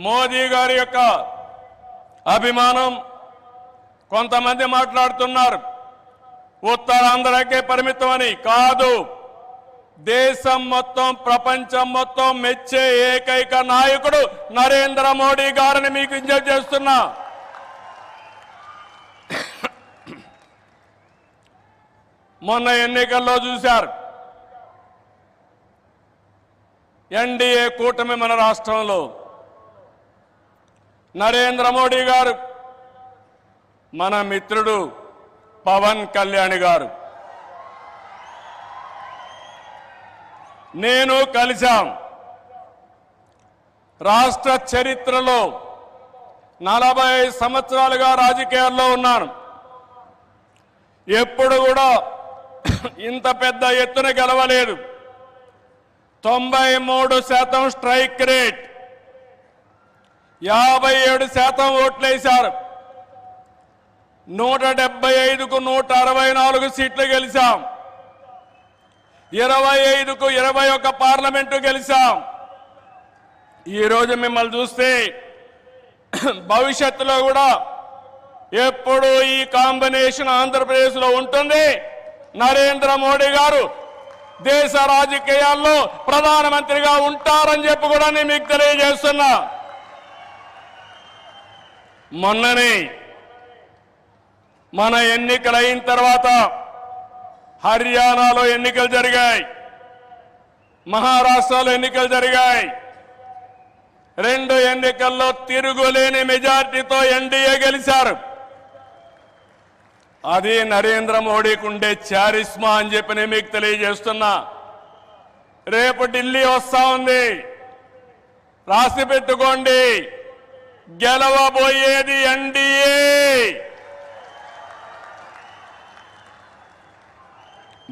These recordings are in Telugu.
మోదీ గారి యొక్క అభిమానం కొంతమంది మాట్లాడుతున్నారు ఉత్తరాంధ్రకే పరిమితమని కాదు దేశం మొత్తం ప్రపంచం మొత్తం మెచ్చే ఏకైక నాయకుడు నరేంద్ర మోడీ గారిని మీకు విజ్ఞప్తి చేస్తున్నా మొన్న ఎన్నికల్లో చూశారు ఎన్డీఏ కూటమి మన రాష్ట్రంలో నరేంద్ర మోడీ గారు మన మిత్రుడు పవన్ కళ్యాణ్ గారు నేను కలిశాం రాష్ట్ర చరిత్రలో 40 సంవత్సరాలుగా రాజకీయాల్లో ఉన్నాను ఎప్పుడు కూడా ఇంత పెద్ద ఎత్తున గెలవలేదు 93% స్ట్రైక్ రేట్ 57% ఓట్లేశారు 175కు 164 సీట్లు గెలిచాం 25కు 21 పార్లమెంటు గెలిచాం ఈరోజు మిమ్మల్ని చూస్తే భవిష్యత్తులో కూడా ఎప్పుడు ఈ కాంబినేషన్ ఆంధ్రప్రదేశ్లో ఉంటుంది నరేంద్ర మోడీ గారు దేశ రాజకీయాల్లో ప్రధానమంత్రిగా ఉంటారని చెప్పి కూడా నేను మీకు తెలియజేస్తున్నా మొన్ననే మన ఎన్నికలు అయిన తర్వాత హర్యానాలో ఎన్నికలు జరిగాయి మహారాష్ట్రలో ఎన్నికలు జరిగాయి 2 ఎన్నికల్లో తిరుగులేని మెజార్టీతో ఎన్డీఏ గెలిచారు అది నరేంద్ర మోడీకి ఉండే చారిస్మా అని చెప్పి నేను మీకు తెలియజేస్తున్నా రేపు ఢిల్లీ వస్తా ఉంది రాసి పెట్టుకోండి గెలవబోయేది ఎన్డీఏ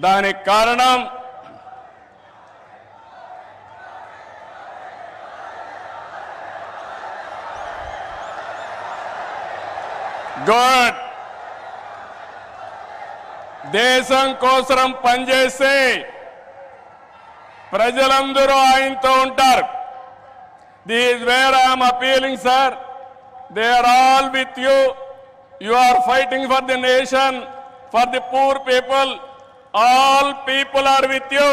దానికి కారణం గుడ్ దేశం కోసం పనిచేస్తే ప్రజలందరూ ఆయనతో ఉంటారు this where I'm appealing sir they are all with you you are fighting for the nation for the poor people all people are with you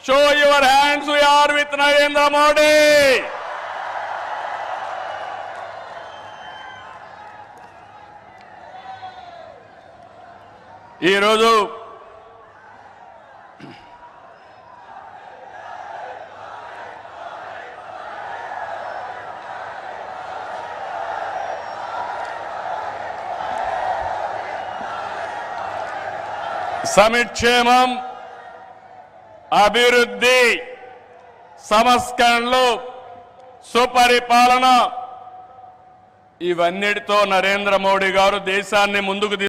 show your hands we are with Narendra Modi ee roju సమిక్షేమం అభివృద్ధి సంస్కరణలు సుపరిపాలన ఇవన్నిటితో నరేంద్ర మోడీ గారు దేశాన్ని ముందుకు